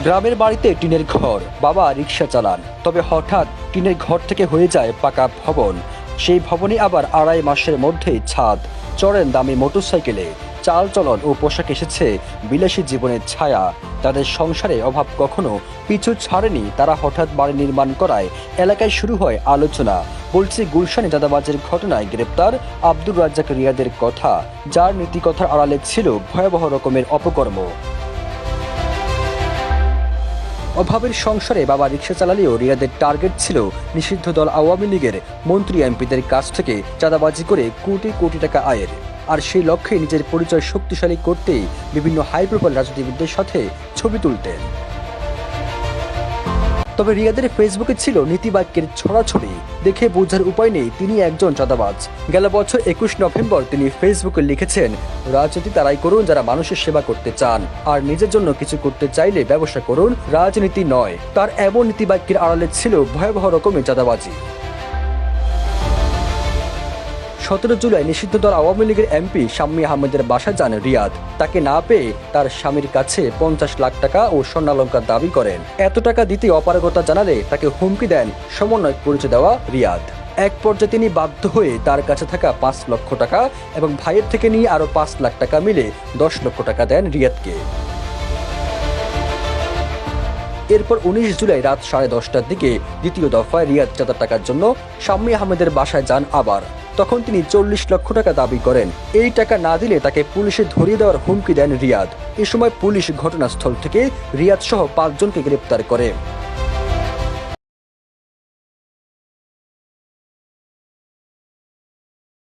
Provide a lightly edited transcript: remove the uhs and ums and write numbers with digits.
গ্রামের বাড়িতে টিনের ঘর, বাবা রিক্সা চালান, তবে হঠাৎ টিনের ঘর থেকে হয়ে যায় পাকা ভবন। সেই ভবনে আবার 2.5 মাসের মধ্যেই ছাদ, চড়েন দামি মোটরসাইকেলে, চাল চলন ও পোশাক এসেছে বিলাসী জীবনের ছায়া। তাদের সংসারে অভাব কখনো পিছু ছাড়েনি। তারা হঠাৎ বাড়ি নির্মাণ করায় এলাকায় শুরু হয় আলোচনা। বলছি গুলশানে চাঁদাবাজির ঘটনায় গ্রেপ্তার আব্দুর রাজ্জাক রিয়াদের কথা, যার নীতিকথার আড়ালে ছিল ভয়াবহ রকমের অপকর্ম। অভাবের সংসারে বাবা রিক্সা চালালেও রিয়াদের টার্গেট ছিল নিষিদ্ধ দল আওয়ামী লীগের মন্ত্রী এমপিদের কাছ থেকে চাঁদাবাজি করে কোটি কোটি টাকা আয়ের। আর সেই লক্ষ্যে নিজের পরিচয় শক্তিশালী করতেই বিভিন্ন হাই প্রোফাইল রাজনীতিবিদদের সাথে ছবি তুলতেন। তবে রিয়াদের ফেসবুকে ছিল নীতিবাক্যের ছড়াছড়ি, দেখে বোঝার উপায় নেই তিনি একজন চাঁদাবাজ। গেল বছর 21 নভেম্বর তিনি ফেসবুকে লিখেছেন, রাজনীতি তারাই করুন যারা মানুষের সেবা করতে চান, আর নিজের জন্য কিছু করতে চাইলে ব্যবসা করুন, রাজনীতি নয়। তার এমন নীতিবাক্যের আড়ালে ছিল ভয়াবহ রকমের চাঁদাবাজি। 17 জুলাই নিষিদ্ধ দল আওয়ামী লীগের এমপি শাম্মী আহমেদের বাসায় যান রিয়াদ। তাকে না পেয়ে তার স্বামীর কাছে 50 লাখ টাকা ও স্বর্ণালংকার দাবি করেন। এত টাকা দিতে অপারগতা জানালে তাকে হুমকি দেন সমন্বয়ক পরিচয় দেওয়া রিয়াদ। এক পর্যায়ে তিনি বাধ্য হয়ে তার কাছে থাকা 5 লক্ষ টাকা এবং ভাইয়ের থেকে নিয়ে আরো 5 লাখ টাকা মিলে 10 লক্ষ টাকা দেন রিয়াদকে। এরপর 19 জুলাই রাত 10:30টার দিকে দ্বিতীয় দফায় রিয়াদ চাঁদার টাকার জন্য শাম্মী আহমেদের বাসায় যান আবার। তখন তিনি 40 লক্ষ টাকা দাবি করেন। এই টাকা না দিলে তাকে পুলিশে ধরিয়ে দেওয়ার হুমকি দেন রিয়াদ। এ সময় পুলিশ ঘটনাস্থল থেকে রিয়াদ সহ 5 জনকে গ্রেপ্তার করে।